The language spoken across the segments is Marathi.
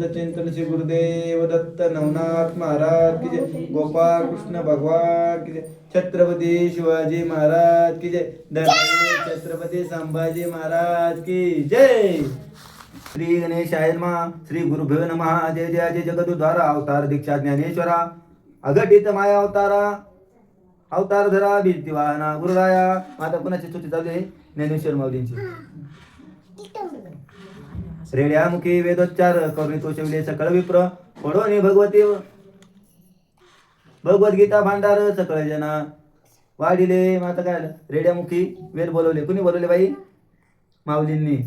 अवधूत चिंतन श्री गुरुदेव दत्त नवनाथ महाराज की जय, गोपाल कृष्ण भगवान की जय, छत्रपती शिवाजी महाराज की जय, धर्मवीर छत्रपती संभाजी महाराज की जय. श्री गणेशाय नमः. श्री गुरुभ्यो नमः. जय जय जय जगदुद्धारा अवतार दीक्षा ज्ञानेश्वरा अघटित माया अवतारा अवतार धरा भीतिवाहना गुरुराया. आता कोणाची स्तुती चालू आहे? ज्ञानेश्वर माऊलींची. रेड्यामुखी वेदोच्चार करुणी तो शिवले सकळ विप्र पडोनी भगवती भगवद्गीता भांडार सकळ जना वाढिले. माता काय रेड्यामुखी वेद बोलवले. कुणी बोलवले बाई? माऊलींनी.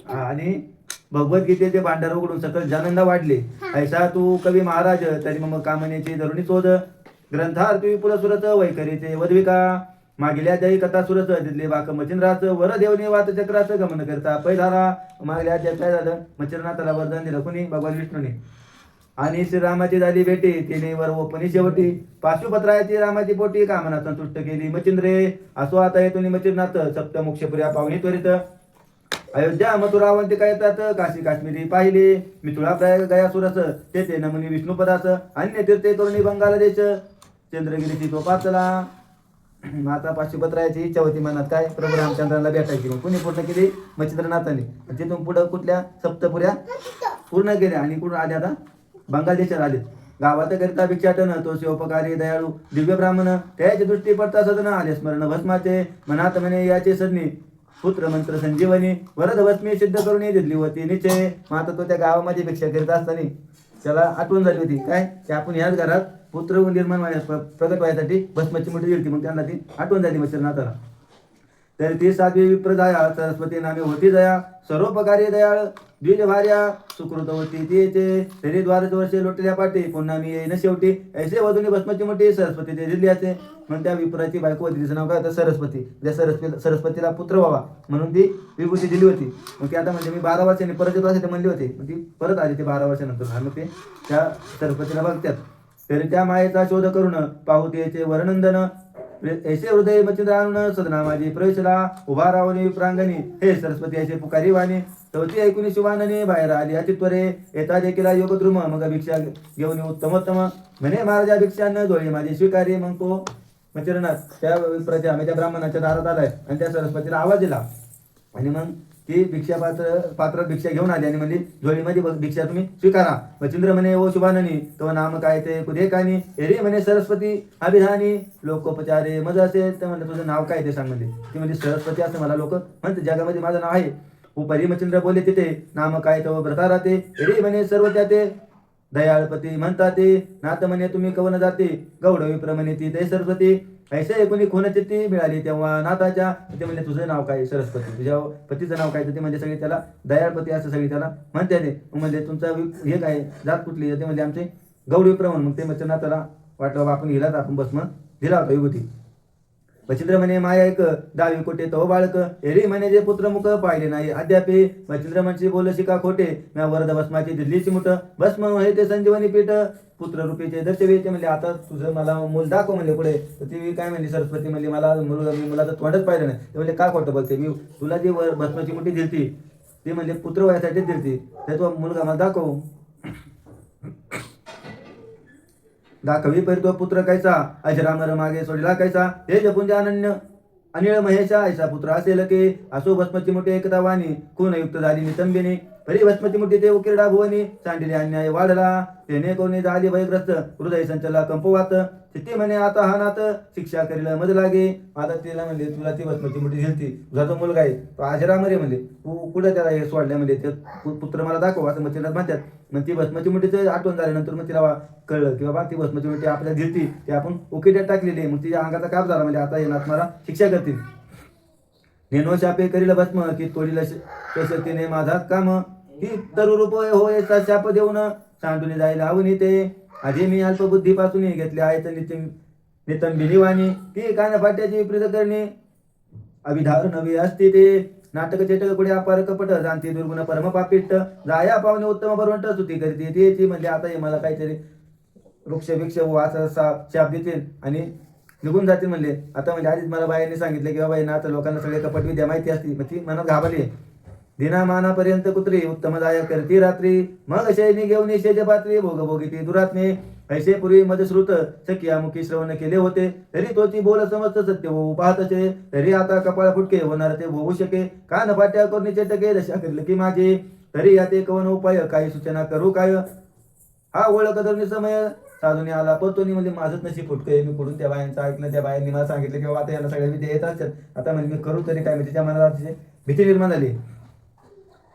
आणि भगवद्गीतेचे भांडार उघडून सकळ जनांना वाढले. ऐसा तू कवी महाराज तरी मग कामनेची धरुणी चोद ग्रंथार तुम्ही पुलसुरच वैखरीचे वधविका मागल्या जय कथा सुरच दिले बाक मचिंद्राच वर देवने वात चक्राच गमन करता पैधारा. मागल्या अध्यात काय झालं? मच्छिंद्रनाथाला वरदान दिलं. कुणी? भगवान विष्णूने. आणि श्रीरामाची झाली भेटी तिने वर ओपणी शेवटी पाशुपत्रायाची रामाची पोटी कामना संतुष्ट केली मचिंद्रे. असो आता येतो मचिंद्रनाथ सप्तमोक्षपुऱ्या पाहुणी त्वरित अयोध्या मथुरावंतिका येतात काशी काश्मीरी पाहिले मिथुळा प्रयाग गया सुरस तेथे नमुनी विष्णुपदास अन्य तीर्थे करुणी बंगाल देश चंद्रगिरीची तो पाचला. माता पाशुपत्रायाची इच्छा होती मनात काय? प्रभू रामचंद्राला भेटायची. मग कुणी पूर्ण केली? मच्छिंद्रनाथाने. तिथून पुढं कुठल्या सप्तपुऱ्या पूर्ण केल्या आणि कुठून आले? आता बंगाल देशात आले. गावात करिता भिक्षाटन तो शिवोपकारी दयाळू दिव्य ब्राह्मण त्याची दृष्टी पडता सदन आले स्मरण भस्माचे मनात म्हणे याचे सदनी पुत्र मंत्र संजीवनी वरद भस्मी सिद्ध करून दिली होती निश्चय. माता तो त्या गावामध्ये भिक्षा करीत असताना त्याला आठवण झाली होती काय? की आपण ह्याच घरात पुत्र निर्माण प्रगट व्हायसाठी भस्माची मुठी दिली. मग त्यांना ती आठवण झाली मच्छिंद्रनाथाला. तर ती साध्वी विप्रदया सरस्वती नामे होती दया सर्वोपकारी दयाळ द्विज भार्या सुकृतवती तिचे तरी द्वारच वर्षे लोटल्या पाठी पुन्हा मी येईन शेवटी ऐसे वधूने भस्माची मोठी सरस्वती ते दिली असे. मग त्या विप्राची बायको होती तिचं नाव काय होतं? सरस्वती. त्या सरस्वतीला पुत्र व्हावा म्हणून ती विभूती दिली होती. मग ती आता म्हणजे मी 12 वर्षांनी परत येतो असे ते म्हणली होती. मग ती परत आली ती 12 वर्षानंतर. आणि मग ते त्या सरस्वतीला बघतात. तरी त्या मायेचा शोध करून पाहू त्याचे वर्णनंदन ऐसे हृदय मच्छिंद्रान सदना माझी प्रवेशला उभा राहुनी प्रांगणी हे सरस्वती ऐसे पुकारी वाणी तवती ऐकून शिवानने बाहेर आली अचित्वरे येता देखील योगद्रुम मग भिक्षा घेऊन उत्तमोत्तम म्हणे महाराजा भिक्षांना डोळे माझी स्वीकारी. मग तो मच्छिंद्रनाथ त्या विप्राच्या त्या ब्राह्मणाच्या दारात आलाय आणि त्या सरस्वतीला आवाज दिला. आणि मग ती भिक्षा पात्रात भिक्षा घेऊन आली आणि म्हणजे झोळीमध्ये भिक्षा तुम्ही स्वीकारा. मच्छिंद्र म्हणे ओ शुभाननी तो नाम काय ते कुदे कानी एरी म्हणे सरस्वती अभिधानी लोकोपचारे मज असेल तर म्हणलं तुझं नाव काय ते सांग. म्हणजे ती म्हणजे सरस्वती असं मला लोक म्हणते जगामध्ये माझं नाव आहे. उपरी मच्छिंद्र बोलले तिथे नाम काय तो व्रता राहते एरी म्हणे सर्व त्याते दयाळपती म्हणतात ते नाथ म्हणे तुम्ही कवन जाते गौड विप्र म्हणे ती ते सरस्वती ऐसे एकूणी खुनचित्ती मिळाली तेव्हा नाथाच्या. ते म्हणजे तुझं नाव काय? सरस्वती. तुझ्या पतीचं नाव काय? ते म्हणजे सगळे त्याला दयाळपती असं सगळी त्याला म्हणते ते. म्हणजे तुमचा हे काय जात कुठली? ते म्हणजे आमचे गौड विप्र म्हणून. मग ते मच्छिंद्रनाथाला वाटलं बाबा आपण हिलाच आपण भस्म दिला होता विभूती. मच्छिंद्र म्हणे माया एक दावी कोटे तो बाळक एरी म्हणे जे पुत्रमुख पाहिले नाही अद्यापे. मच्छिंद्र म्हणजे बोल शिका खोटे म्या वरद भस्माची दिल्लीची मुठ भस्म हे ते संजीवनी पीठ पुत्र रूपीचे दर्शवेचे. म्हणजे आता तुझं मला मूल दाखव म्हणले पुढे. तर ती काय म्हणली सरस्वती म्हणली मला मुलाचं तोंडच पाहिलं नाही. ते म्हणजे काय खोटं बोलते? मी तुला जी भस्माची मुठी दिलती ती म्हणजे पुत्र व्हायसाठी दिलती तर तो मुलगा मला दाखव. दाखवी परी तो पुत्र कैसा अजरामर मागे सोडला कैसा हे जपुंज अनन्य अनिळ महेशा ऐसा पुत्र असेल की असो भस्मची मुठी एकदा वाणी खूनयुक्त झाली नितंबिनी परी भस्मची मुठी ते उकिरडा भुवनी सांडिले अन्याय वाढला तेने कोणी झाली भयग्रस्त हृदय संचला कंपवात तिथे म्हणे आता हा नाथ शिक्षा करील मज लागे. आता तिला म्हणले तुला ती भस्मची मुठी दिलती तुझा तो मुलगा आहे तो अजरामर आहे म्हणले तू कुठे त्याला हे सोडल्या म्हणजे ते पुत्र मला दाखव असं मच्छिंद्रनाथ म्हणतात. मग ती भस्मची मुठीचं आठवण झाल्यानंतर मग तिला कळलं की बाबा ती भस्मची मुठी आपल्याला दिलती ती आपण उकिड्यात टाकलेली आहे. मग तिच्या अंगाचा काप झाला म्हणजे आता हे नाथ मला शिक्षा करतील. नेनो शापे करील भस्म की तोडील शक्तीने माझा काम ही तरुरूप होय शाप देऊन सांडून जायला आवनी ते आधी मी अल्पबुद्धीपासून घेतले आहेत नितंबिनी वाणी की कान फाट्याची विपरीत करणे अभिधार नवी असते ते नाटक चेटक पुढे अपार कपट जाणती दुर्गुण परम पापिष्ट जाया पावणे उत्तम बरवंट स्तुती करते ती म्हणजे आता हे मला काहीतरी वृक्ष भिक्ष असा शाप देतील आणि निघून जातील म्हणले. आता म्हणजे आधीच मला बायांनी सांगितलं की बाबा ना आता लोकांना सगळे कपट विद्या माहिती असते. मग ती मनात घाबरली दिनामानापर्यंत कुत्री उत्तम जाय करती रात्री मग शैनी घेऊन शेज पात्री भोगभोगी ती दुरात्मे ऐसे पूर्वी मधश्रुत सखिया मुखी श्रवण केले होते तरी तो ती बोल समस्त सत्य होऊ पाहतचे तरी आता कपाळ फुटके होणार ते होऊ शके कान पाट्या करून चटके दशा करील की माझे तरी याते कवन उपाय काही सूचना करू काय हा ओळख धरणी समय साधून आला पतोनी म्हणजे माझंच नशीब फुटकं मी पुढून त्या बायांचं ऐकलं त्या बायांनी मला सांगितलं की बाबा आता याला सगळ्या विद्या येत असतात आता म्हणजे मी करू तरी काय म्हणजे त्या मनाला भीती निर्माण झाली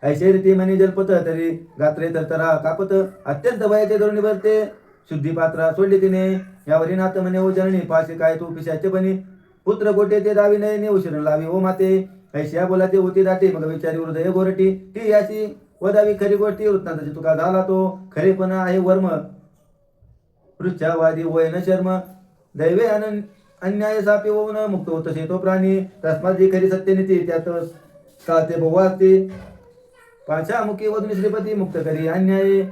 ऐसे रीती म्हणे जलपत तरी गात्रे तरतरा कापत अत्यंत भयाचे धोरणी भरते शुद्धी पात्रा सोडली तिने यावरी नाथ म्हणे ओ जननी पाशी काय तू पिशाचे बनी पुत्र गोटे ते दावी नये उशिरण लावी ओ माते ऐशिया बोलाते होती दाटी मग विचारी हृदय गोरटी ती याची वदावी खरी गोष्टी वृत्तांताची तुका झाला तो खरेपणा आहे वर्म पृच्छावादी वयन शर्म दैवे अन्याय सापी होऊन मुक्त होत तो प्राणी तस्मात जी खरी सत्यनीती त्यात काते बहुवासते पाशामुखी वधून श्रीपती मुक्त करी अन्याय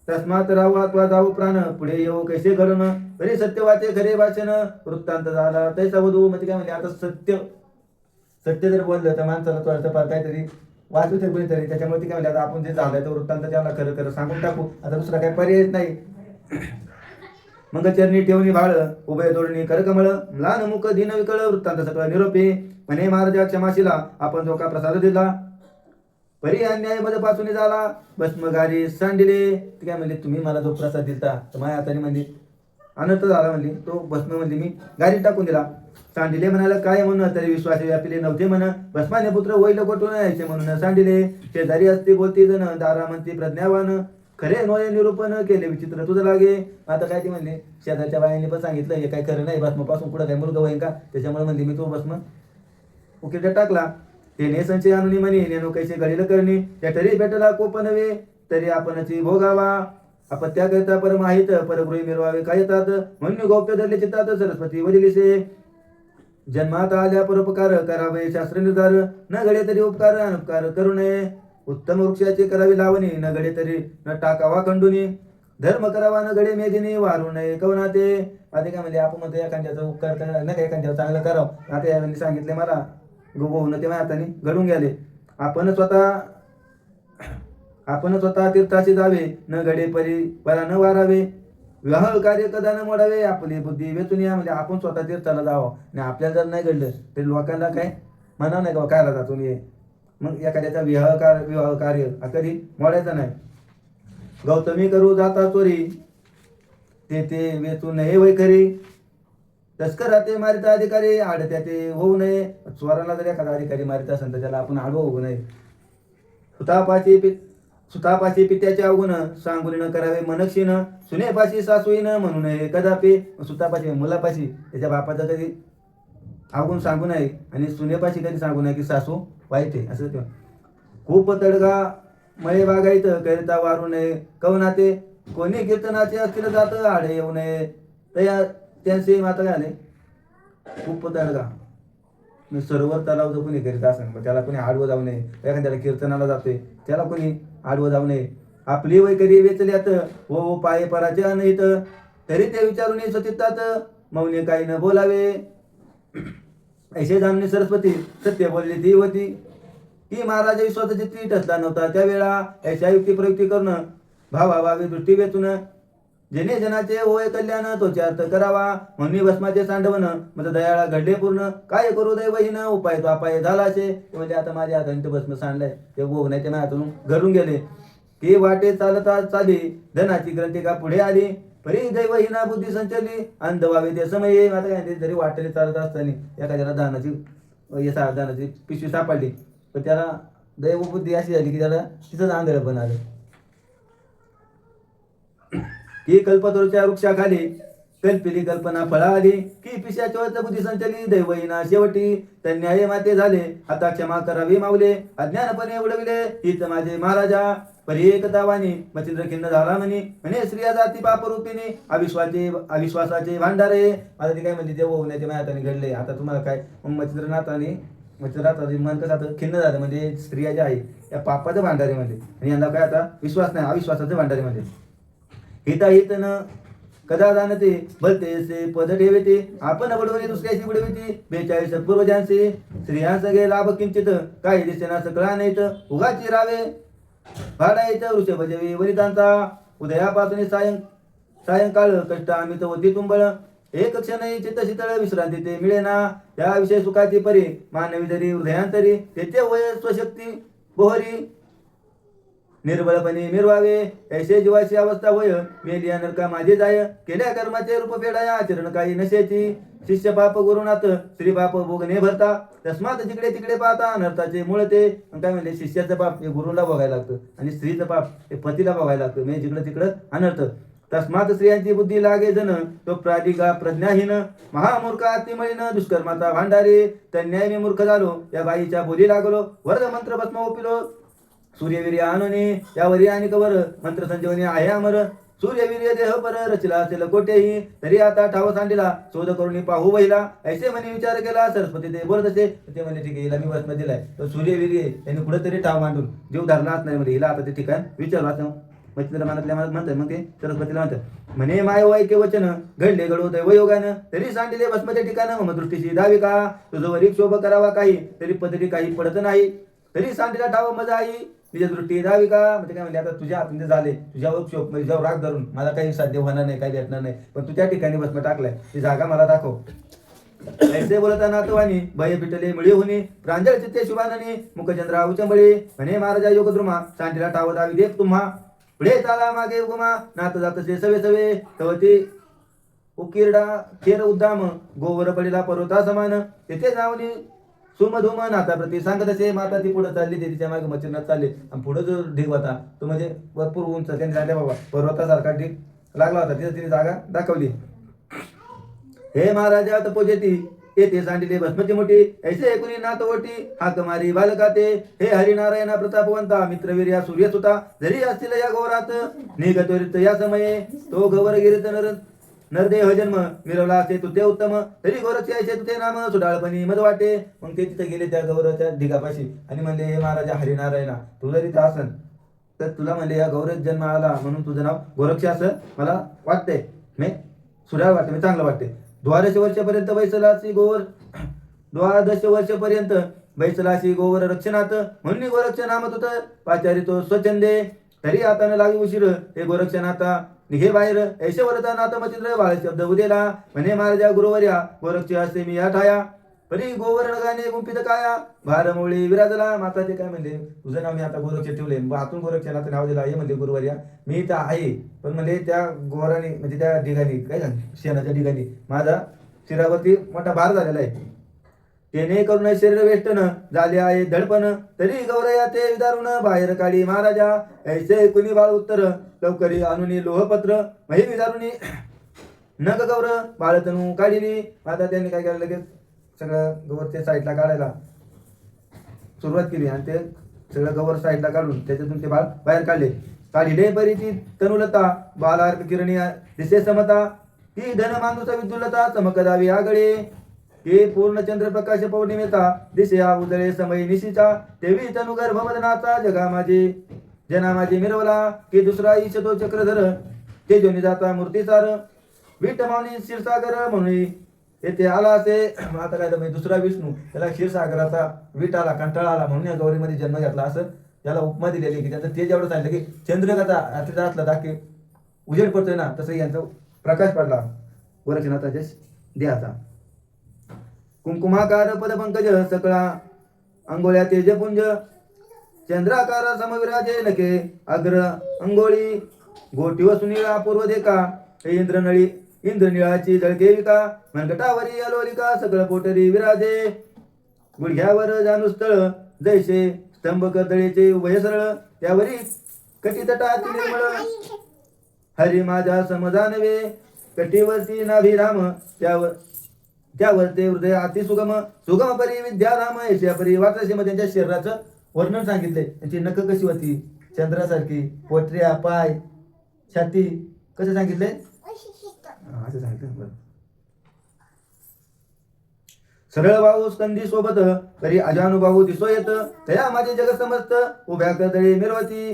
तस्मात राहू अथवा जाऊ प्राण पुढे येऊ कैसे घडून तरी सत्य वाचे खरे भाषण वृत्तांत झाला तैसा वधू म्हणजे काय म्हणजे आता सत्य जर बोललं तर माणसाला तो अर्थ फार काहीतरी वाचू ते कोणीतरी त्याच्यामुळे ती काय म्हणजे आता आपण जे झालंय तो वृत्तांत त्याला खरं खरं सांगून टाकू आता दुसरा काही पर्यायच नाही मग चरणी ठेवणी भाळ उभय तोडणी करकमळ म्लान मुख दिन विकळ वृत्तांत सकळ निरोपी म्हणे महाराजा क्षमाशिला आपण जो का प्रसाद दिला परी अन्याय मधपासून झाला भस्मगारी सांडिले ते काय म्हणले तुम्ही मला जो प्रसाद दिलता तर माझ्या हाताने म्हणजे अनर्थ झाला म्हणले तो भस्म म्हणजे मी गाडीत टाकून दिला सांडिले म्हणाला काय म्हणून तरी विश्वास व्यापिले नव्हते म्हण भस्माने पुत्र होईल कोठून यायचे म्हणून सांडिले शेजारी असते बोलती जण दारा म्हणती प्रज्ञावान खरे नोय निरूपण केले विचित्र तुझं लागे आता काय ते म्हणले शेजारच्या बायांनी पण सांगितलं हे काय खरं नाही भस्मापासून पुढे काय मुलगा होईन का त्याच्यामुळे म्हणले मी तो भस्म उकिरड्यात टाकला ते संचय आणून म्हणे नेनो कैसे गळील करणे त्या तरी भेटला कोप नव्हे तरी आपणची भोगावा आपण त्याकरिता परमाहित परगृही मिरवावे काय येतात म्हणून गौप्य धरले चित्तात सरस्वती वदिलीसे जन्मात आल्या परोपकार करावे शास्त्र निर्धार न घडे तरी उपकार अनुपकार करू नये उत्तम वृक्षाची करावी लावणी न घडे तरी न टाकावा खंडुनी धर्म करावा न घडे मेदिनी वारू नये कवना ते आता काय म्हणजे आपण म्हणतो एखाद्याचा उपकार करा न काय एखाद्यावर चांगलं करावं आता यांनी सांगितले मला गोगोहून ते हाताने घडून गेले आपण स्वतः तीर्थाशी जावे न घडे परा न वारावे विवाह कार्य कदा न मोडावे आपली बुद्धी वेचून या म्हणजे आपण स्वतः तीर्थाला जावं आणि आपल्याला जर नाही घडलं तरी लोकांना काय म्हणा नाही का कायला जातो ये मग एखाद्याचा विवाह कार्य कधी मोडायचं नाही गौतमी करू जाता चोरी ते वेचून हे वै खरी तस्कर ते मारिता अधिकारी आडत्या ते होऊ नये स्वराला जर एखादा अधिकारी मारित असेल तर त्याला आपण आडवं होऊ नये सुतापाशी पित्याचे अवगुण सांगून न करावे मनक्षीन सुनेपाशी सासूईन म्हणू नये कदापि सुतापाशी मुलापाशी त्याच्या बापाचं कधी अवगुण सांगू नये आणि सुनेपाशी कधी सांगू नये की सासू वाईट आहे असं तेव्हा खूप तडगा मळे बागायत करिता वारू नये कवनाते कोणी कीर्तनाचे असतील जात आडे येऊ नये तया त्यांचे माता काय आले खूप तडगा सरोवर तलाव जो कोणी करीत असेल त्याला कोणी आडवं जाऊ नये एखाद्याला कीर्तनाला जातोय त्याला कोणी आडवं जाऊ नये आपली वैकरी वेचल्यात हो पाये पराचे अनहित तरी ते विचारून स्वचित्तात मौने काही न बोलावे ऐसे जामने सरस्वती सत्य बोलली ती होती की महाराज विश्वासाची तीट असला नव्हता त्यावेळा ऐशा युक्ती प्रयुक्ती करणं भावाभावी दृष्टी वेचून जेणे जनाचे होय कल्याण तोचे अर्थ करावा म्हणून भस्माचे सांडवण म्हणजे दयाळा घडले पूर्ण काय करू दैवहीन उपाय तो अपाय झाला असे म्हणजे आता माझ्या हाताने ते भस्म सांडलंय ते गोगण्याच्या माझ्या हातून घडून गेले की वाटे चालता चाली धनाची ग्रंथिका पुढे आली परी दैवहीना बुद्धी संचली अंध व्हावे ते समये आता काय तरी वाटेने चालत असताना एखाद्याला दानाची पिशवी सापडली तर त्याला दैव बुद्धी अशी झाली की त्याला तिथंच आंधळ पण आलं की कल्पतरूच्या वृक्षाखाली कल्पिली कल्पना फळा आली की पिशाच्या बुद्धी संचली दैवहीना शेवटी तन्याय माते झाले आता क्षमा करावी मावले अज्ञानपणे उडविले हीच माझे महाराजा परी एकतावानी मच्छिंद्र खिन्न झाला म्हणे स्त्रिया जाती पापरूपिणी अविश्वासाचे भांडारे आता ते काय म्हणजे ते होऊ नये ते माझ्या हाताने घडले आता तुम्हाला काय मच्छिंद्रनाथाने मन कसं आता खिन्न झालं म्हणजे स्त्रिया ज्या आहे या पापाच्या भांडारीमध्ये आणि यांना काय आता विश्वास नाही अविश्वासाच्या भांडारीमध्ये हिताहित न कदा जाणते भलतेसे पद ठेवते आपण बडवणे दुसऱ्याशी बुडविते 42 पूर्वजांचे स्त्रियांस गे लाभ किंचित काही दिसेना सकळा नाहीत उगाची रावे भाडायचं वृषभ जवी वरितांचा उदयापासून सायंकाळ कष्ट आम्ही होती तुंबळ एक क्षण चित्त शीतळ विश्रांती ते मिळेना त्याविषयी सुखाची परी मानवी जरी हृदयांतरी तेथे वय स्वशक्ती बोहरी निर्बळपणे मिरवावे ऐसे जीवाची अवस्था होय मेलिया नरका माझे जाय केल्या कर्माचे रूप फेडाया आचरण काही नशेची शिष्य पाप गुरुनाथ श्री पाप भोगणे भरता तस्मात जिकडे तिकडे पाहता अनर्थाचे मूळ ते काय म्हणले शिष्याचं पाप हे गुरुला बघायला लागतं आणि स्त्रीचं पाप हे पतीला बघायला लागतं म्हणजे जिकडं तिकडं अनर्थ तस्मात स्त्रियांची बुद्धी लागे जन तो प्रादिका प्रज्ञाहीन महामूर्ख अतिमळीन दुष्कर्माचा भांडारी तन्याय मी मूर्ख झालो या बाईच्या बोली लागलो वर्ग मंत्र भस्म ओपिलो सूर्यवीर्य आणोनी यावरी आणि कवर मंत्र संजीवनी आहे अमर सूर्यवीर्य देह पर रचला असेल कोठेही तरी आता ठाव सांडिला शोध करून पाहू बहिला ऐसे म्हणे विचार केला सरस्वती ते बोलत असे ते म्हणजे ठीक आहे हिला मी वचन दिलाय तर सूर्यवीर्य यांनी कुठेतरी ठाव मांडून जीव धरलाच नाही म्हणजे हिला आता ते ठिकाण विचारला मच्छिंद्र मनातल्या मनात म्हणतात मग ते सरस्वतीला म्हणतात म्हणे माय वैक्य वचन घडले घडवू दैवयोगानं तरी सांडिले भस्मच्या ठिकाण मम दृष्टीशी दावी का तुझं वरी क्षोभ करावा काही तरी पदरी काही पडत नाही तरी सांडिला ठाव मजा आई तुझ्या दृष्टी दावी का म्हणजे काय म्हणले आता तुझ्या हातून झाले तुझ्यावर क्षोभ म्हणजे तुझ्यावर राग धरून मला काही साध्य होणार नाही काही भेटणार नाही पण तू त्या ठिकाणी भस्म टाकलाय ती जागा मला दाखव ऐसे बोलता नातवानी भय पिटले मिळी होणी प्रांजळ चित्ते शुभाननी मुखचंद्रा उचंबळी म्हणे महाराजा योगद्रुमा सांडिला ठाव दावी देख तुम्हा पुढे चाला मागे उगमा नात जातसे सवे सवे तवती उकिरडा खेर उद्दाम गोवर पडीला पर्वता समान तेथे जाऊनी सुमधुम नाता प्रती सांगत असे माता ती पुढे चालली ते तिच्या मागे मच्छिनात चालले आणि पुढे जो ढीग होता तो म्हणजे भरपूर उंच त्यांनी सांगितले बाबा पर्वतासारखा ढीग लागला होता तिथे तिने जागा दाखवली हे महाराजा तपोजेती येथे सांडिले भस्मची मोठी ऐसे एकुणी नातवटी हाक मारी बालकाते हे हरिनारायणा प्रतापवंता मित्रवीर या सूर्यसुता जरी असतील या गौरात निघत्वरित या समये तो गौरगिरीत नरदेह जन्म मिरवला असे तुते उत्तम तरी गोरक्षी ऐसे तुते नाम सुडाळपणी मध वाटे मग ते तिथे गेले त्या गौरवच्या ढिगापाशी आणि म्हणले हे महाराजा हरिनारायणा तू जरी इथं असन तर तुला म्हणले या गौरव जन्म आला म्हणून तुझं नाव गोरक्ष असं मला वाटतंय मी सुडाळ वाटते मी चांगलं वाटते 12 वर्षापर्यंत बैसलासी गोवर 12 वर्षापर्यंत बैसलासी गोवर रक्षणात म्हणून गोरक्ष नामत होत पाचारी तो स्वच्छंदे तरी आता न लावी उशीर हे गोरक्षनाथा निघे बाहेर ऐसे वरता नाथ मचिंद्र बाळ शब्द उदेला म्हणे महाराजा गुरुवर्या गोरक्ष असते मी या ठाया परी गोवर्ण गाणे गुंफित काया भारमोळी विराजला माता ते काय म्हणले तुझं नाव मी आता गोरक्ष ठेवले हातून गोरक्षनाथ नाव दिलं हे म्हणले गुरुवर्या मी तर आहे पण म्हणजे त्या गोराने म्हणजे त्या ठिकाणी काय झालं शेणाच्या ठिकाणी माझा शिरावरती मोठा भार झालेला आहे तेने करून शरीर वेष्टन झाले आहे धडपण तरी गौरया ते विदारुण बाहेर काढी महाराजा ऐसे कुणी बाळ उत्तर लवकरी आणुनी लोहपत्र मही विदारुणी नग गौर बाळतनू काढिली आता त्यांनी काय केलं लगेच सगळं गौर ते साईडला काढायला सुरुवात केली आणि ते सगळं गौर साईडला काढून त्याच्यातून ते बाळ बाहेर काढले बरी ती तनुलता बालार्क किरणी दिसे समता ती धन मानुसा विद्युलता चमक दावी आगळे हे पूर्ण चंद्रप्रकाश पौर्णिमेचा दिसे उदळे समय निशीचा तेवी तनु गर्भमदनाचा जगा माझे जना माझे मिरवला की दुसरा ईश तो चक्रधर ते जोनी जाता मूर्तीसार विट मावनी क्षीरसागर म्हणून येथे आला असे आता काय म्हणजे दुसरा विष्णू त्याला क्षीरसागराचा विट आला कंटाळा आला म्हणून या गौरीमध्ये जन्म घेतला असं त्याला उपमा दिलेली की त्यांचं तेज एवढं सांगितलं की चंद्रकाचा रात्रीचा असला दाखे उजेड पडतोय ना तसं यांचा प्रकाश पडला गोरक्षनाथाच्या देहाचा कुंकुमाकार पदपंकज सकळा अंगोळ्या तेजपुंज चंद्राकार समविराजे नके अग्र अंगोळी गोटी व सुनीळा पूर्व देखा इंद्रनिळाची जळके विका मनगटावरी अलोलिका सकळ पोटरी विराजे गुडघ्यावर जानुस्थळ जैसे स्तंभ कर्दळीचे उभय सरळ त्यावरी कटितटाची निर्मळ हरी माझा समजानवे कटीवरती नाभिराम त्यावर ते हृदय अति सुगम परी विद्याराम ऐशिया परी वात्रसीमध्ये त्यांच्या शरीराचं वर्णन सांगितले त्यांची नख कशी होती चंद्रासारखी पोटऱ्या पाय छाती कसं सांगितले असं सांगितलं सरळ बाहू स्कंदी सोबत तरी अजानुबाहू दिसो येत तया माझे जग समजत उभ्या कर्दळी मिरवती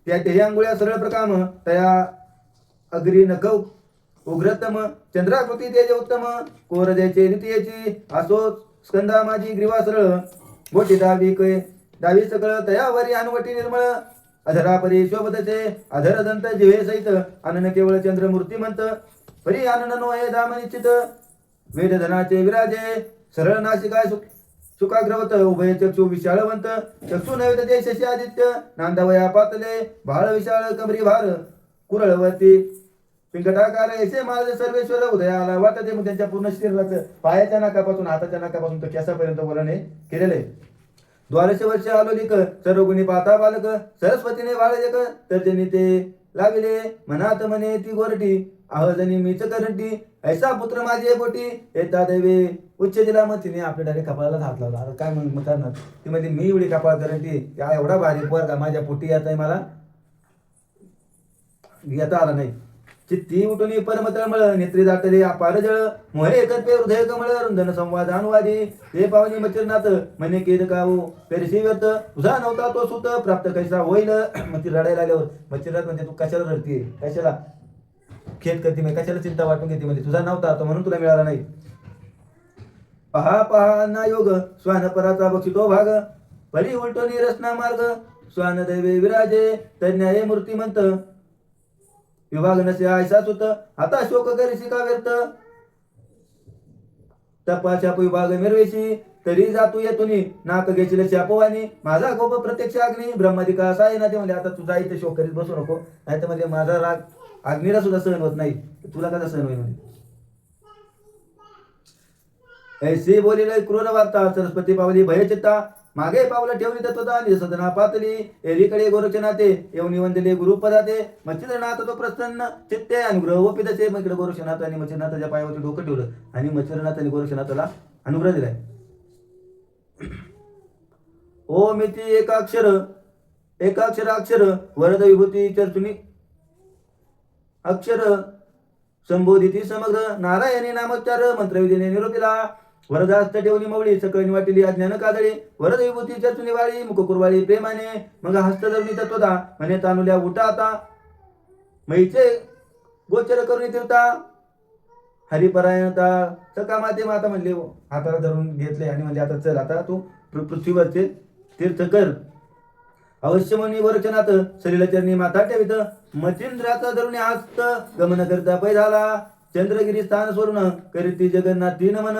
त्या अंगुळ्या सरळ प्रकाम तया अग्री नख उग्रतम चंद्राकृती तेज उत्तम कोरजेचे द्वितीयेची असो स्कंदा माझी ग्रीवा सरळ बोटी दावी सकळ तयावरी अनुवटी निर्मळ अधरा परी शोभतचे अधर दंत जिवे सहित अनन केवळ चंद्र मूर्तिमंत परी आनंद नोहे धाम निश्चित वेद धनाचे विराजे सरळ नाशिकाय सुखाग्रवत उभय चक्षु विशाळवंत चक्षु नैवेद्य शशी आदित्य नांदावया पातले भाळ विशाळ कमरी भार कुरळवती पिंकटाकार ऐसे माझे सर्वेश्वर उदयाला वाटते. मग त्यांच्या पूर्ण शरीराचं पायाच्या नाकापासून हाताच्या नाकापासून तर केसापर्यंत वर्णन हे केलेलं आहे. द्वारशे वर्ष आलोलिक सर्वगुणी पाता बालक सरस्वतीने बाळजक तर्जनी ते लाविले मनात मने ती गोरटी आहजनी मीच करंटी ऐसा पुत्र माझे बोटी येता देवे उच्च दिला. मग तिने आपल्या डायरेक्ट कपाळाला हात लावला. अरे काय मग करणार ती मध्ये मी एवढी कपाळ करंटी या एवढा भारी पोरगा माझ्या पोटी येत आहे मला येता आला नाही. चित्ती उठून परम तळमळ नेत्री दाटले अपार जळ मोहे एकत्वे हृदय कमळ रुंदन संवाद अनुवादी हे पावनी मचरनाथ मने केद कावो पेरशी व्यर्थ तुझा नव्हता तो सुत प्राप्त कैसा होईल. मग ती रडायला आल्यावर मच्छरनाथ म्हणजे तू कशाला रडते कशाला खेद करते म्हणजे कशाला चिंता वाटून घेते म्हणजे तुझा नव्हता तो म्हणून तुला मिळाला नाही. पहा पहा ना योग स्वान पराचा बक्षितो भाग परी उलटोनी रचना मार्ग स्वान दैवे विराजे तज्ञाये मूर्तिमंत विभाग नसे आयसा सुत आता शोक करीसी का व्यर्थ तपाशाप विभाग मिरवेशी तरी जातू येतुनी नाक घेशील शापवानी माझा कोप प्रत्यक्ष अग्नी ब्रह्मदिका साय ना ते म्हणजे आता तुझा इथे शोक करीत बसू नको नाही तर म्हणजे माझा राग अग्नीला सुद्धा सहन होत नाही तुला कसा सहन होईल म्हणजे ऐसे बोलिले क्रूर वार्ता सरस्वती पावली भयचित्ता मागे पावलं ठेवली तत्वता सदना पातली एरीकडे गोरक्षनाथे येऊन वंदले गुरुपदाते मच्छिंद्रनाथ तो प्रसन्न चित्ते अनुग्रह ओपितसे. मग इकडे गोरक्षनाथ आणि मच्छिंद्रनाथाच्या पायावरती डोकं ठेवलं आणि मच्छिंद्रनाथ आणि गोरक्षनाथाला अनुग्रह दिलाय. ओम इति एकाक्षर अक्षर वरद विभूती चर्चुनी अक्षर संबोधिती समग्र नारायणी नामोच्चार मंत्रविधीने निरोपिला वरदास्त ठेवणी मवळी सकळणी वाटिली अज्ञान कादळी वरद विभूती चर्चुनी वाळी मुख कुरवाळी प्रेमाने मग हस्त धरणी तत्वता म्हणे तानुल्या उठा आता मैचे गोचर करून तीर्था हरिपरायणता सका माते माता म्हणले हाताला धरून घेतले आणि म्हणजे आता चल आता तू पृथ्वीवरचे तीर्थ कर. अवश्य म्हणी वरचनात सलिलचरणी माता ठेवित मचिंद्राचा धरून हस्त गमन करता पै झाला चंद्रगिरी स्थान सोडून करीती जगन्नाथ तीन मन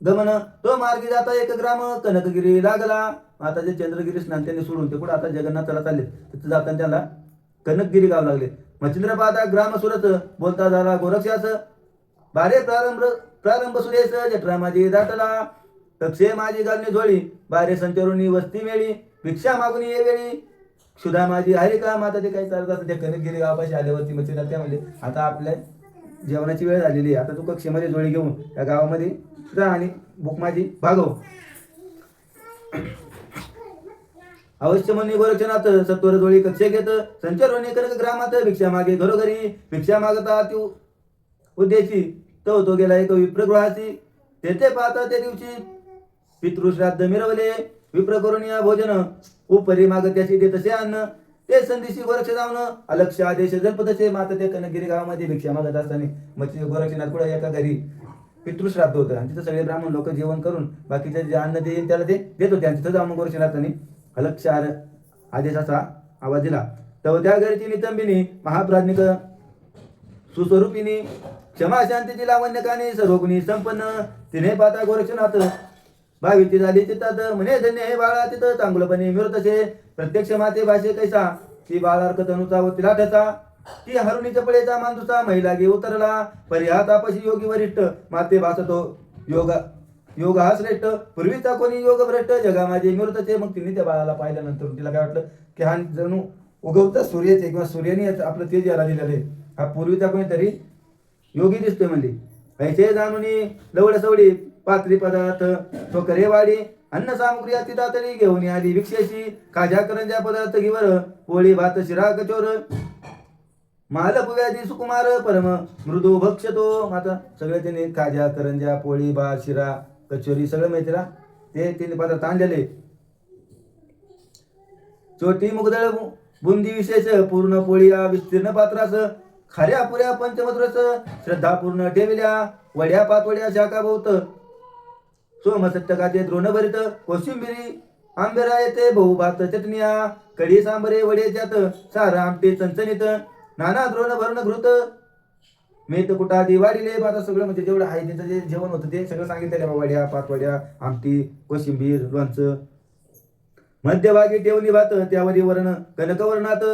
गमन तो मार्गी जाता एक ग्राम कनकगिरी लागला. आता जे चंद्रगिरी स्नान त्यांनी सोडून ते पुढे आता जगन्नाथाला चालले तिथे जाताना त्यांना कनकगिरी गाव लागले. मच्छिंद्र पाहता ग्राम सुरत बोलता झाला गोरक्षास बारे प्रारंभ सुरेश जठरा माझी दाटला तक्षे माझी घालणी झोळी बारे संचरुणी वस्ती मेळी भिक्षा मागून ये वेळी क्षुधा माझी आहे का माता ते काही चालत असं त्या कनकगिरी गावापाशी आल्यावरती मच्छिंद्र त्या म्हणले आता आपल्या जेवणाची वेळ झालेली आहे आता तू कक्षेमध्ये जोडी घेऊन त्या गावामध्ये जा आणि भूक माझी भागव. अवश्य म्हणून गोरक्षनाथ सत्वर जोळी कक्षे घेत संचरोनी कनक ग्रामात भिक्षा मागे घरोघरी भिक्षा मागता ती उद्देशी तो गेला एक विप्रगृहासी तेथे पाहता ते दिवशी पितृश्राद्ध मिरवले विप्र करून या भोजन उपरी माग त्याची देत तसे अन्न ते संदेशी गोरक्ष जाऊन अलक्ष आदेश जल्पतसे. माता ते कनकगिरी गावामध्ये भिक्षा मागत असताना मग गोरक्षनाथ पुढे एका घरी पितृश्राद्ध होतं आणि तिथं सगळे ब्राह्मण लोक जेवण करून बाकीचे जे अन्न देईन त्याला ते देत होते आणि तिथं जाऊन गोरक्षनाथांनी अलक्ष आदेशाचा आवाज दिला. तेव्हा त्या घरची नितंबिनी महाप्राज्ञिक सुस्वरूपिणी क्षमा शांतीची लावण्यकाने सर्वगुणी संपन्न तिने पाहता गोरक्षनाथ भाविती झाली चित्तात म्हणे धन्य हे बाळा तिथं चांगलपणे मिळतसे प्रत्यक्ष माते भाषे कैसा ती बाळार्क तनुचा व तिला ठसा ती हरुणी चपळेचा मांदुसा महिला गे उतरला परिहा तापशी योगी वरिष्ठ माते भासतो योग हा श्रेष्ठ पूर्वीचा कोणी योग भ्रष्ट जगा माझे मिळतसे. मग तिने त्या बाळाला पाहिल्यानंतर तिला काय वाटलं की हा जणू उगवता सूर्याचे किंवा सूर्याने आपलं तेज याला दिलेलं आहे हा पूर्वीचा कोणीतरी योगी दिसतोय म्हणजे ऐसे जाणून लवड सवडी पातळी पदार्थ ठोकरे वाडी अन्न सामग्री अति तातडी घेऊन आली भिक्षेची खाजा करंजा पदार्थ घेवर पोळी भात शिरा कचोर मालप व्याधी सुकुमार परम मृदू भक्षतो. आता सगळे त्यांनी खाजा करंजा पोळी भात शिरा कचोरी सगळं माहिती ना ते तिने पदार्थ आणलेले. चोटी मुगदळ बुंदी विशेष पूर्ण पोळी विस्तीर्ण पात्रास खऱ्या पुऱ्या पंचमद्रस श्रद्धापूर्ण ठेवल्या वड्या पातवड्या शाखा बहुत सोमसत्तकाचे द्रोण भरित कोशिंबिरी आंबेरा येते बहु भात चटण्या कढी सांबरे वडे त्यात सारा आमटे चणचणीत नाना द्रोण भरण घृत मेत कुटादी वाढिले आता सगळं म्हणजे जेवढं आहे त्याचं जे जेवण होतं ते सगळं सांगितलेलं वड्या पातवड्या आमटी कोशिंबीर लोणचं मध्यभागी ठेवली भात त्यावरी वर्ण कनकवर्णात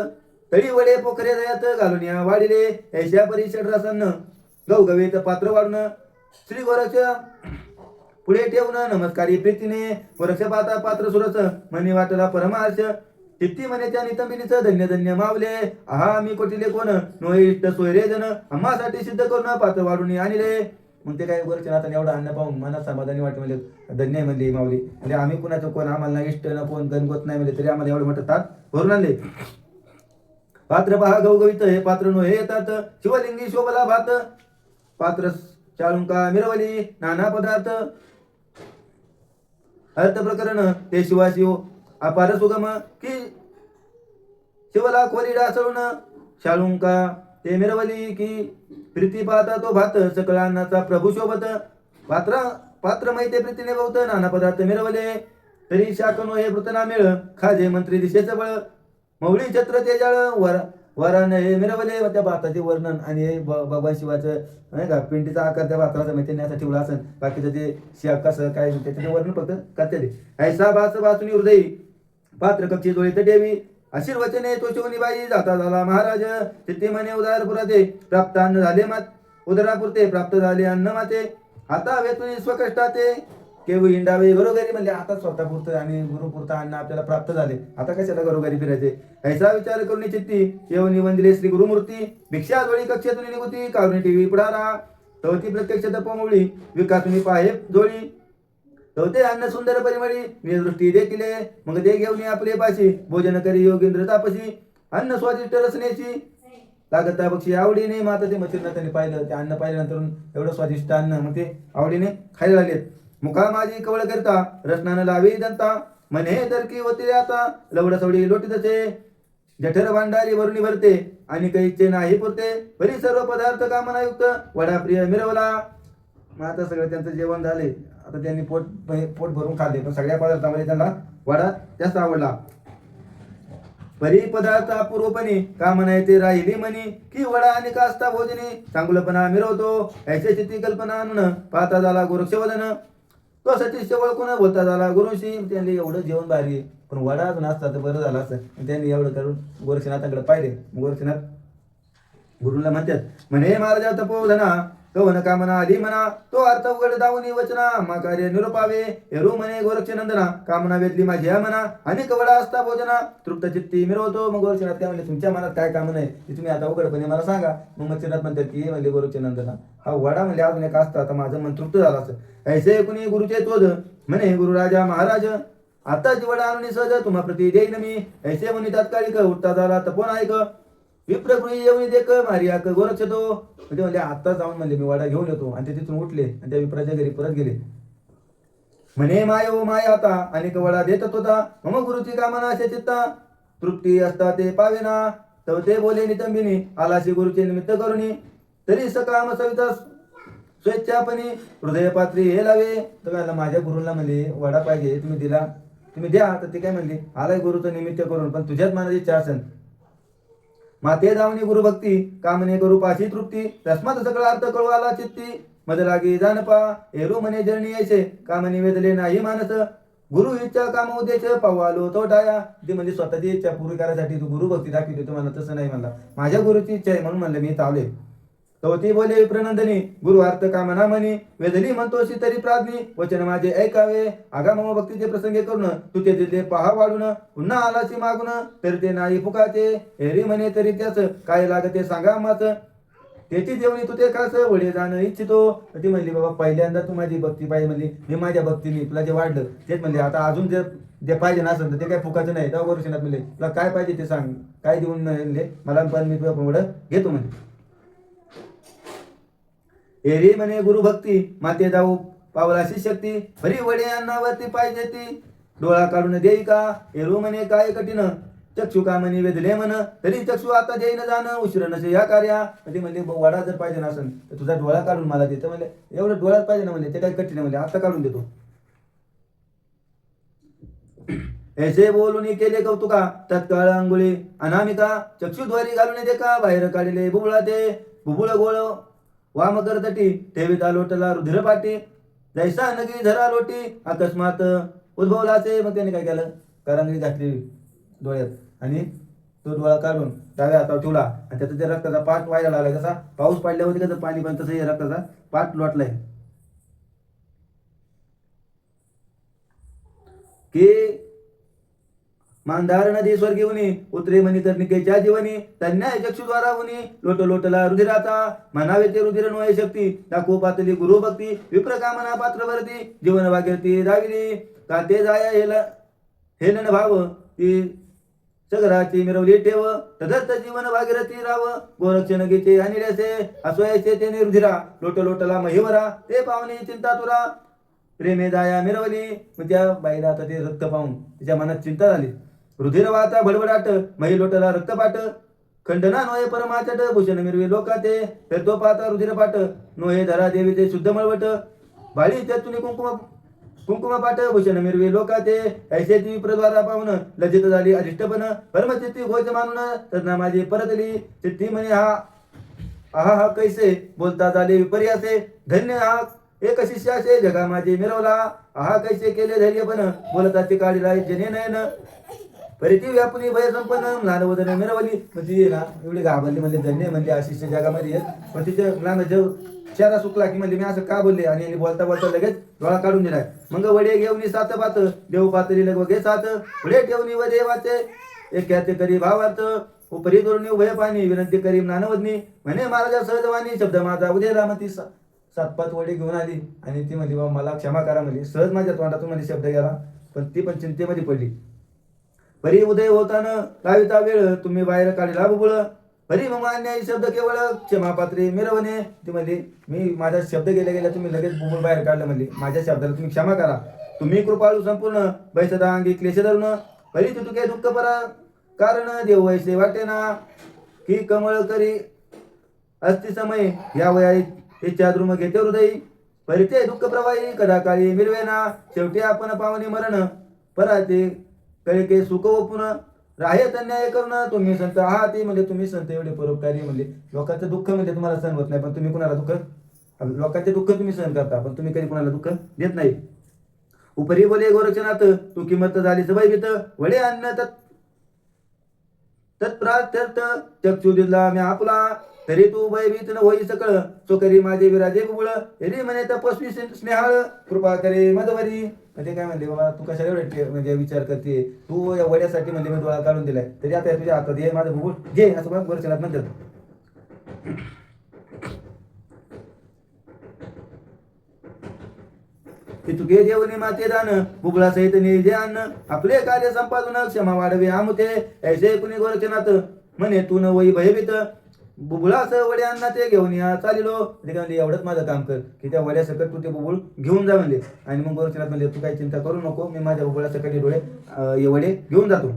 तळी वडे पोखरे दयात घालून या वाढिले ऐशा परिषद रसान्न गवगवीत पात्र वाढून श्री गोरक्ष पुढे ठेवून नमस्कारी प्रीतीने गोरक्ष पाता पात्र सुरस मनी वाटला परमार्श चित्ती म्हणे त्या नितंबिनीच धन्य धन्य मावले आहा मी कोटिले कोण नो इष्ट सोयरे जन आम्हासाठी सिद्ध करून पात्र वाढून आणले मग ते काय गोरक्षनाथाने एवढं अन्न पाहून मनात समाधानी वाटलं म्हणजे धन्य म्हणले माऊली म्हणजे आम्ही कुणाचं कोण आम्हाला इष्ट न कोण गणगोत नाही म्हणजे तरी आम्हाला एवढं मोठं ताट भरून आणले पात्र पहा गवगवीत हे पात्र नो हे येतात शिवलिंगी शोभला भात पात्र चालुंका मिरवली नाना पदार्थ अर्थ प्रकरण ते शिवाशिव अपार सुगम की शिवला खोली डासळून शालुंका ते मिरवली की प्रीती पाहता तो भात सकळ अन्नाचा प्रभू शोभत पात्र मैते प्रीतीने बहुत नाना पदार्थ मिरवले तरी शाकनो हे वृतना मिळ खाजे मंत्री दिशेचं बळ मौळी छत्र तेजाळ वरान हे मिरवले त्या भाताचे वर्णन आणि हे भगवान शिवाचं नाही का पिंटीचा आकार त्या भाताचा माहिती नाही ठेवला असेल बाकीचं ते शिया कसं काय त्याचे वर्णन फक्त करते ते ऐसा भास वाचुनी हृदयी पात्र कक्षी जोळीत देवी आशीर्वचने तो शिवनी बाई जाता झाला महाराज चित्ती म्हणे उदारपुराते प्राप्त अन्न झाले मात उदरापुरते प्राप्त झाले अन्न माते आता वेतुनी स्वकष्टाते केवळ हिंडावे घरोघरी म्हणजे आता स्वतःपुरतं आणि गुरुपुरतं अन्न आपल्याला प्राप्त झाले आता कशाला घरोघरी फिरायचे ऐसा विचार करून चित्ती येऊन वंदिले श्री गुरुमूर्ती भिक्षा जोळी कक्षेतून निघुती कारुणी टीव्ही पुढारा तवती प्रत्यक्ष तपमोळी विकासुनी पाहे जोळी तवते अन्न सुंदर परिमळी निर्दृष्टी देखिले मग ते घेऊन आपले पाशी भोजन करी योगेंद्र तापसी अन्न स्वादिष्ट रसनेची लागता बक्षी आवडीने माता ते मच्छिंद्रनाथांनी पाहिलं ते अन्न पाहिल्यानंतर एवढं स्वादिष्ट अन्न मग ते आवडीने खायला लागलेत मुखा माझी कवळ करता रसनानं लावी दंता म्हणे तर की होती आता लवड सवडी लोटीतचे जठर भांडारी वरुणी भरते आणि कैचे नाही पुरते बरी सर्व पदार्थ कामनायुक्त वडा प्रिय मिरवला मग आता सगळं त्यांचं जेवण झाले आता त्यांनी पोट भरून खाल्ले पण सगळ्या पदार्थामध्ये त्यांना वडा जास्त आवडला परी पदार्थ अपूर्वपणे कामना येते राहिली म्हणी की वडा आणि कास्ता भोजनी चांगुलपणा मिरवतो ऐसे चित्ती कल्पना आणून पाहता झाला गोरक्षवदन तो सतीश ओळखून बोलता झाला गुरुशी त्यांनी एवढं जेवण भारी पण वडा अजून असता तर बरं झालं असतं त्यांनी एवढं करून गोरक्षनाथाकडे पाहिले गोरक्षनाथ गुरुला म्हणतात म्हणे महाराजा तपोधना कवन कामना आली म्हणा तो अर्थ उघड दावनी वचना मा कार्य निरोपावे हेरू म्हणे गोरक्षनंदना कामना वेदली माझी म्हणा आणि कवडा असता भोजना तृप्त चित्ती मिरवतो मग गोरक्षनाथ काय म्हणले तुमच्या मनात काय कामना आहे ती तुम्ही आता उघडपणे मला सांगा मग मच्छिनाथ म्हणतात की म्हणले गोरक्षनंदना हा वडा म्हणले अजून एक असता आता माझं मन तृप्त झालं असं ऐसे कुणी गुरुचे तोज म्हणे गुरुराजा महाराज आता वडा आणून सहज तुम्हा प्रती देईन मी ऐसे म्हणे तात्कालिक उठता झाला तपोन ऐक विप्रगृही येऊन देख मारियाक गोरक्षतो म्हणजे म्हणले आता जाऊन म्हणले मी वडा घेऊन येतो आणि ते तिथून उठले आणि त्या विप्राच्या घरी परत गेले म्हणे माय ओ माय आता अनेक वडा देतच होता मम गुरुची कामना असे चित्ता तृप्ती असता ते पावेना तव ते बोले नितंबिनी आलाशी गुरुचे निमित्त करुणी तरी सकाम सविता स्वेच्छापणी हृदय पात्री हे लावे तर माझ्या गुरुला म्हणले वडा पाहिजे तुम्ही दिला तुम्ही द्या तर ते काय म्हणले आलाय गुरुचं निमित्त करून पण तुझ्याच मनाची इच्छा असेल माते जावनी गुरुभक्ती कामने करू पाशी तृप्ती तस्मात सगळा अर्थ कळू आला चित्ती मद लागी जानपा एरू म्हणे जरणी यायचे कामने वेदले नाही मानस गुरु इच्छा काम उद्देश पाहू आलो तो टाया ती म्हणजे स्वतःची इच्छा पूर्ण करायसाठी तू गुरुभक्ती दाखवते तुम्हाला तसं नाही म्हणला माझ्या गुरुची इच्छा आहे म्हणून म्हणलं मी तावले तो ती बोले प्रनंदनी गुरु अर्थ कामना म्हणी वेदली म्हणतोशी तरी प्राज्ञी वचन माझे ऐकावे आगा मम भक्तीचे प्रसंगे करून तू ते दिले पहा वाढून पुन्हा आलाशी मागून तर ते नाही फुकाचे हेरी म्हणे तरी त्याच काय लागते सांगा माच त्याची जेवणी तू ते कास वडे जाणं इच्छितो ती म्हणली बाबा पहिल्यांदा तू माझी भक्ती पाहिजे म्हणली मी माझ्या भक्तीने तुला जे वाढलं तेच म्हणले आता अजून जे पाहिजे नसेल तर ते काय फुकाचं नाही तेव्हा गोरक्षनाथ म्हणले तुला काय पाहिजे ते सांग काय देऊन म्हणले मला पण मी तुला वड घेतो म्हणजे एरी म्हणे गुरुभक्ती माते जाऊ पावलाशी शक्ती फरी वडे अन्नावरती पाहिजे ती डोळा काढून देई का एरू म्हणे काय कठीण चक्षु कामनी वेधले म्हण तरी चक्षु आता देईन जाणं उशीर नसे या कार्या. ते म्हणले वडा जर पाहिजे ना असेल तर तुझा डोळा काढून मला देतं म्हणले. एवढं डोळ्यात पाहिजे ना म्हणले, ते काही कठीण आहे म्हणले, आता काढून देतो. ऐसे बोलून केले कौतुका तत्काळ अंगुळी अनामिका चक्षुद्वारी घालून देखा बाहेर काढले बुबुळा ते बुबुळ गोळ वाम करतटी ठेवीत लोटला रुधिर पाटी जैसा नगी धरा लोटी अकस्मात उद्भवलाचे. मग त्याने काय केलं, करंगळी घातली डोळ्यात आणि तो डोळा काढून डाव्या हातावर ठेवला आणि त्याचा त्या रक्ताचा पाठ व्हायला लागला. जसा पाऊस पडल्यावर कसं पाणी पण तसं रक्ताचा पाठ लोटलाय की मांधार नदी स्वर्गीवनी उतरे मनी कर्णिकेच्या जीवनी तन्याय चक्षुद्वारा उनी लोट लोटला रुधिराचा म्हणावे ते रुधिर नोय शक्ती दाखवू पातली गुरु भक्ती विप्रकामना पात्र भरती जीवन भागीरथी दाविली का ते जाया हेलन भाव ती सगराची मिरवली ठेव तदर्थ जीवन भागीरथी राव गोरक्षण घेते अनिल्याचे असोयाचे ते रुधिरा लोट लोटला महिवरा ते पावनी चिंता तुरा प्रेमे दाया मिरवली. मग त्या बाईला आता ते रक्त पाहून तिच्या मनात चिंता झाली. रुधिर वाहता भडभडाट मही लोटला रक्तपाट खंडना नोये परमाचट भूषण मिरवे लोकाते फिरतो पाहता रुधिरपाट नोहे धरा देवी ते शुद्ध मळवट बाळी त्यातून कुंकुम पाठ भूषण मिरवे लोकाते ऐसे ती प्रद्वारा पाहून लज्जित झाली अरिष्टपण परमचित्ती घोष मानून तज्ञा माझी परतली चित्ती म्हणे हा आहा हा कैसे बोलता झाले विपर्यासे धन्य हा एक शिष्याचे जगा माझे मिरवला आहा कैसे केले धैर्य पण बोलता ते काढीला जने नयन परिती व्यापुनी भय संपन्न लहान वदन मिरवली. म्हणजे ना एवढी घाबरली म्हणजे धन्य म्हणजे अशिष्य जगामध्ये पण तिच्या लहान जेव चेहरा सुकला की म्हणजे मी असं का बोलले आणि बोलता बोलता लगेच डोळा काढून दिलाय. मग वडे घेऊन सात पात देव पातळी लग घे सात पुढे ठेवणी व देवाचे एक करी भावार्थ उपरी दोरणी उभय पाणी विनंती करी नानवदनी म्हणे महाराजा सहजवाणी शब्द माझा उद्या मग ती सात पाच वडे घेऊन आली आणि ती म्हणली बाबा मला क्षमा करा म्हणली. सहज माझ्या तोंडातून म्हणजे शब्द गेला पण ती पण चिंतेमध्ये पडली. परी उदय होताना लाविता वेळ तुम्ही बाहेर काढला बुबुळ परी मग अन्याय शब्द केवळ क्षमापात्री मिरवणे. ती म्हणली मी माझा शब्द गेल्या तुम्ही लगेच बुबुळ बाहेर काढलं म्हणली. माझ्या शब्दाला तुम्ही क्षमा करा. तुम्ही कृपाळू संपूर्ण बैसदा अंगी क्लेश धरून परी तुके दुःख परा कारण देव वैसे वाटे ना की कमळ करी अस्ति समय या वया इच्छा द्रुम घेते हृदयी परिते दुःख प्रवाही कदाकाळी मिरवेना शेवटी आपण पावनी मरण पराते कळके सुख ओपून राहत अन्याय करून तुम्ही संत आहात. म्हणजे तुम्ही संत एवढे परोपकारी म्हणजे लोकांचं दुःख म्हणजे तुम्हाला सहन होत नाही पण तुम्ही कुणाला दुःख लोकांचे दुःख तुम्ही सहन करता पण तुम्ही कधी कुणाला दुःख देत नाही. उपरी बोले गोरक्षनाथ तू किंमत झाली भयभीत वडे अन्न तत्प्रात्यर्थ चक्षु दिला मी आपला तरी तू भयभीत न होई सकळ तो करी माझे विराजे बुबुळ तरी म्हणे तपस्वी स्नेहाळ कृपा करे मधवरी. म्हणजे काय म्हणले बाबा तू कशाला एवढे म्हणजे विचार करते तू या वड्यासाठी म्हणजे मी डोळा काढून दिलाय तरी आता तुझ्या हातात ये माझं बुबुळ घे असं बघ गोरक्षनाथ म्हणतात. तुके देवनी माते दान बुबळा सहित निजे अन्न आपले कार्य संपादन क्षमा वाढवे आमुते ऐसे कुणी गोरक्षनाथ म्हणे तू न वही भयभीत बुबुळास वड्या अन्ना ते घेऊन या चालिलो. म्हणजे एवढंच माझं काम कर की त्या वड्या सकट तू ते बुबुळ घेऊन जा म्हणले. आणि मग गोरक्षनाथ म्हणले तू काही चिंता करू नको मी माझ्या बुबुळा सकट डोळे वडे घेऊन जातो.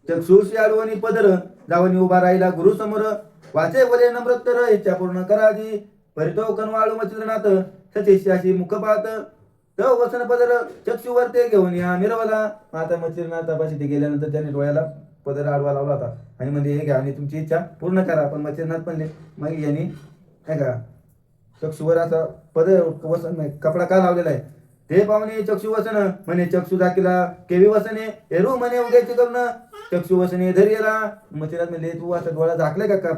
चक्षुषी आडवणी पदर जावणी उभा राहिला गुरु समोर वाचे वले नम्रतर इच्छा पूर्ण कराजी परितो कनवाळू मचिंद्रनाथ सचिष्याशी मुख पाहत तो वसन पदर चक्षुवर ते घेऊन या मिरवला. आता मचिंद्रनाथापाशी ते गेल्यानंतर त्याने डोळ्याला पदर आडवा लावला होता आणि म्हणजे हे घ्या आणि तुमची इच्छा पूर्ण करा. पण मचिंद्रनाथ म्हणले मग यांनी काय का चक्षुवर असा पदर वसन कपडा का लावलेला आहे ते पाहुणे चक्षु वसन म्हणे चक्षु दाखिला केवी वसने एरू म्हणे उगायचे करून चक्षु वसने धैर्यला. मचिंद्रनाथ म्हणले तू असं डोळा झाकलाय का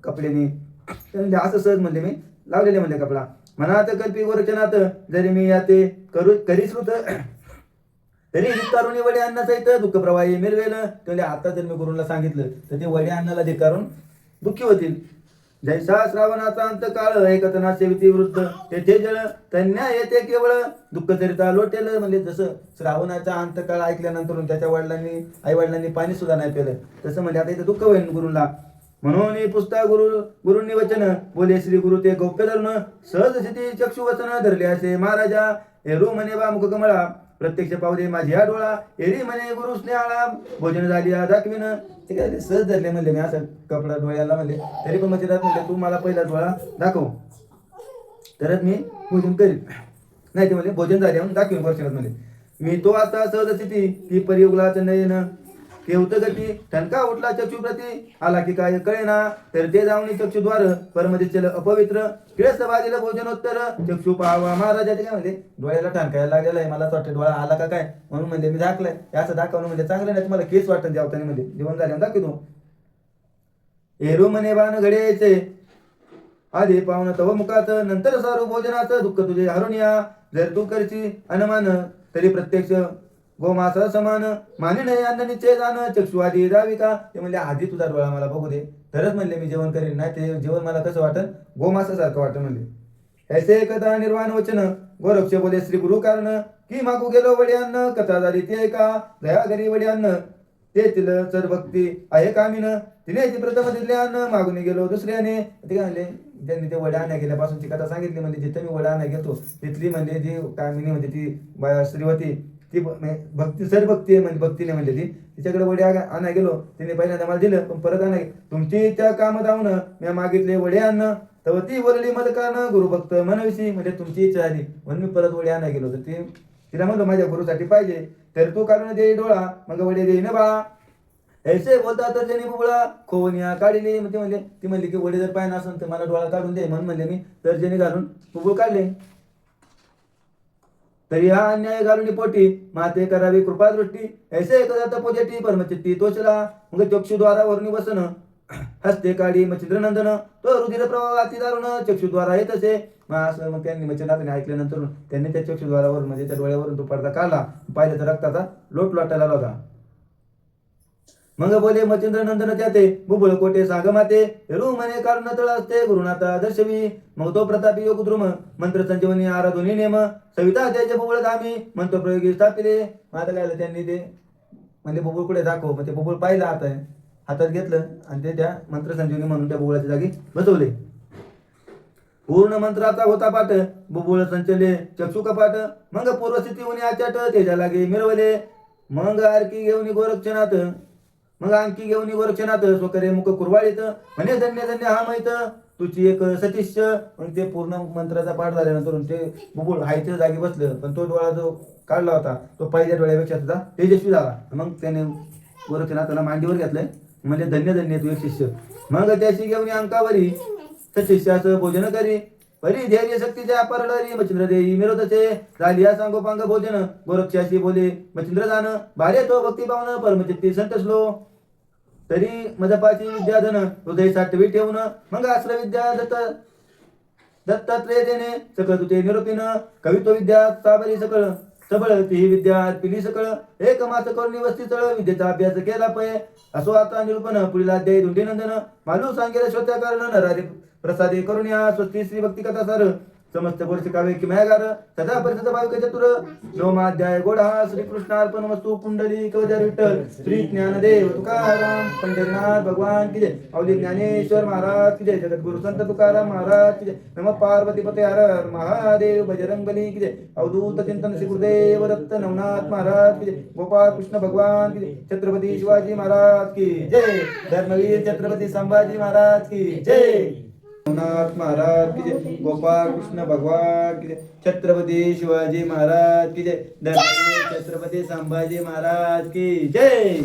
कपड्याने असं सहज म्हणले मी लावलेले म्हणले कपडा. मनात कल्पी गोरक्षनाथ जरी मी याते करीश्रुत तरी धिक्कारून वडे अन्नासहित दुःख प्रवाही मिरवेल. म्हणजे आता जर मी गुरुला सांगितलं तर ते वडे अन्नाला धिक्कारून दुःखी होतील. जैसा श्रावणाचा अंत काळ ऐकतना सेविती वृद्ध तेथे जळ तन्या येते केवळ दुःख चरिता लोटेल. म्हणजे जसं श्रावणाचा अंतकाळ ऐकल्यानंतर त्याच्या आई वडिलांनी पाणी सुद्धा नाही पेलं तसं म्हणजे आता इथे दुःख होईल गुरुला. म्हणून पुस्तक गुरुंनी वचन बोले श्री गुरु ते गौप्य धरून सहज स्थिती चक्षु वचन धरले असे महाराजा हेरू म्हणे बा मुख कमळा प्रत्यक्ष पावले माझ्या डोळा एरी म्हणे गुरु स्नेहाला भोजन झाली दाखवीन. ते काय सहज धरले म्हणले मी असं कपडा डोळ्याला म्हणले. तरी पण मच्छिंद्रनाथ म्हणले तू मला पहिला डोळा दाखव तरच मी भोजन करीन. नाही ते म्हणले भोजन झाले म्हणून दाखवीन वर्षात म्हणले. मी तो आता सहज स्थिती ती परियुगलाच नयन केवत गती ठणका उठला चक्षुप्रती आला की काय कळेना तर ते जाऊन चक्षुद्वार परमदिचल अपवित्र किळस बाजीला भोजनोत्तर चक्षु पाहावा महाराजाचे काय म्हणले डोळ्याला ठणकायला लागलेला आहे मला वाटतं डोळा आला का काय म्हणून म्हणजे मी दाखलंय असं दाखवणं म्हणजे चांगलं नाही तुम्हाला केस वाटतं जेवताना म्हणजे जेवण झाल्यावर दाखवतो. एरू म्हणे बाण घडयाचे आधी पाहुण तव मुखात नंतर सारू भोजनाचं दुःख तुझे हरून या जर तू करची अनुमान तरी प्रत्यक्ष गोमासा समान माने नाही अन्न निश्चय जाण चक्षु आधी जावी का ते म्हणले आधी तुझा डोळा मला बघू दे तरच म्हणले मी जेवण करेन नाही ते जेवण मला कसं वाटन गोमासासारखं वाटत म्हणले. ऐसे कथा निर्वाण वचन गोरक्ष बोले श्री गुरु कारण की मागू गेलो वडे अन्न कथा झाली ते का दया घरी वडे अन्न ते तिल चर भक्ती आहे कामीन तिने ती प्रथम दिले अन्न मागून गेलो दुसऱ्याने ते काय म्हणले त्यांनी ते वड्या आणण्या गेल्यापासूनची कथा सांगितली म्हणजे जिथे मी वड्या आणण्या गेलो तिथली म्हणजे जी कामिनी म्हणजे ती श्रीवती ती भक्ती सर भक्ती आहे म्हणजे भक्तीने म्हणजे ती तिच्याकडे वड्या आणा गेलो तिने पहिल्यांदा मला दिलं पण परत आणा तुमची त्या काम धावून मी मागितले वडे अन्न तर ती बोलली मद कारण गुरुभक्त मनविषयी म्हणजे तुमची इच्छा आली म्हणून मी परत वडे आणा गेलो तर ती तिला म्हणलो माझ्या गुरुसाठी पाहिजे तर तू काढून दे डोळा मग वडे देईन बाळा. ऐसे बोलता तर त्यांनी बुबळा खोवनिया काढली ती म्हणले ती म्हणली की वडे जर पाहिजे असेल तर मला डोळा काढून दे म्हणून म्हणले मी तर्जनी घालून बुबुळ काढले. तरी हा अन्याय घालून पोटी माते करावी कृपादृष्टी ऐसे एकदा तपोजटी परमचित्ती तोचला मग चक्षुद्वारा वरुणी बसन हस्ते काढी मच्छिंद्रनंदन तो रुधिर प्रवाह अति दारुण चक्षुद्वारा येत असे मग त्यांनी मच्छिंद्रनाथाने ऐकल्यानंतर त्यांनी त्या चक्षुद्वारावरून म्हणजे त्या डोळ्यावरून तो पडदा काढला पाहिलं तर रक्ताचा लोट लोटायला होता. मग बोले मच्छिंद्रनंदन त्याते बुबुळ कोटे सांग माते रू म्हणे कारण तळ असते गुरुनाथा दर्शवी मग तो प्रतापी योग द्रुम मंत्र संजीवनी आराधुनी नेम सविता त्याचे बुबुळ धामी मंत्र प्रयोगी स्थापिले. आता काय त्यांनी ते म्हणजे बुबुळ कुठे दाखव मग ते बुबुळ पाहिलं हातात घेतलं आणि ते त्या मंत्र संजीवनी म्हणून त्या बुबुळाच्या जागी बसवले. पूर्ण मंत्राचा होता पाठ बुबुळ संचले चक्षु कपाट मग पूर्वस्थिती होऊन आचाट त्याच्या लागे मिरवले मग आरकी घेऊन गोरक्षनाथ मग आणखी घेऊन गोरक्षनाथ स्वकरे मुख कुरवाळीत म्हणे धन्य धन्य हा माहित तुझी एक सतीश्य. मग ते पूर्ण मंत्राचा पाठ झाल्यानंतर ते बुबुळ हायच्या जागी बसलं पण तो डोळा जो काढला होता तो पहिल्या डोळ्यापेक्षा सुद्धा तेजस्वी झाला. मग त्याने गोरक्षनाथाला मांडीवर घेतलंय म्हणजे धन्य धन्य तू एक शिष्य. मग त्याची घेऊन अंकावरी सशिष्याचं भोजन करी परी धैर्य शक्तीच्या परळरी मच्छिंद्र देई मिरवतसे झाली सांगोपांग भोजन गोरक्षाशी बोले मच्छिंद्र जाण भारे तो भक्ती पावन परमचित्ती संतसलो तरी मदपाची विद्याधन हृदय साठवी ठेवून मग आश्र विद्या दत्तात्रेय देणे सकळ तुते निरोपीन कवित्व विद्या साबरी सकळ सबळ ती विद्या पिली सकळ एक मास करून वस्ती चळ विद्येचा अभ्यास केला पय असो आता निरूपण पुढील अध्याय धुंडीनंदन मालू सांगेल श्रोत्या कारण नरारे प्रसादे करुण्या स्वस्ती श्री भक्ती कथा सार समस्त वर्ष काव्य किमयागार सदा परिषद भाविक चतुर नवमाध्याय गोडा श्री कृष्णार्पण वस्तू पुंडली कवचार विठ्ठल श्री ज्ञानदेव तुकाराम पंढरीनाथ भगवान की जय अवली ज्ञानेश्वर महाराज की जय जगद्गुरु संत तुकाराम महाराज की जय नम पार्वती पते हर हर महादेव बजरंगबली की जय अवधूत चिंतन श्री गुरुदेव दत्त नवनाथ महाराज की जय गोपाल कृष्ण भगवान की जय छत्रपती शिवाजी महाराज की जय धर्मवीर छत्रपती संभाजी महाराज की जय नवनाथ महाराज की जय गोपाल कृष्ण भगवान की जय छत्रपती शिवाजी महाराज की जय धर्मवीर छत्रपती संभाजी महाराज की जय.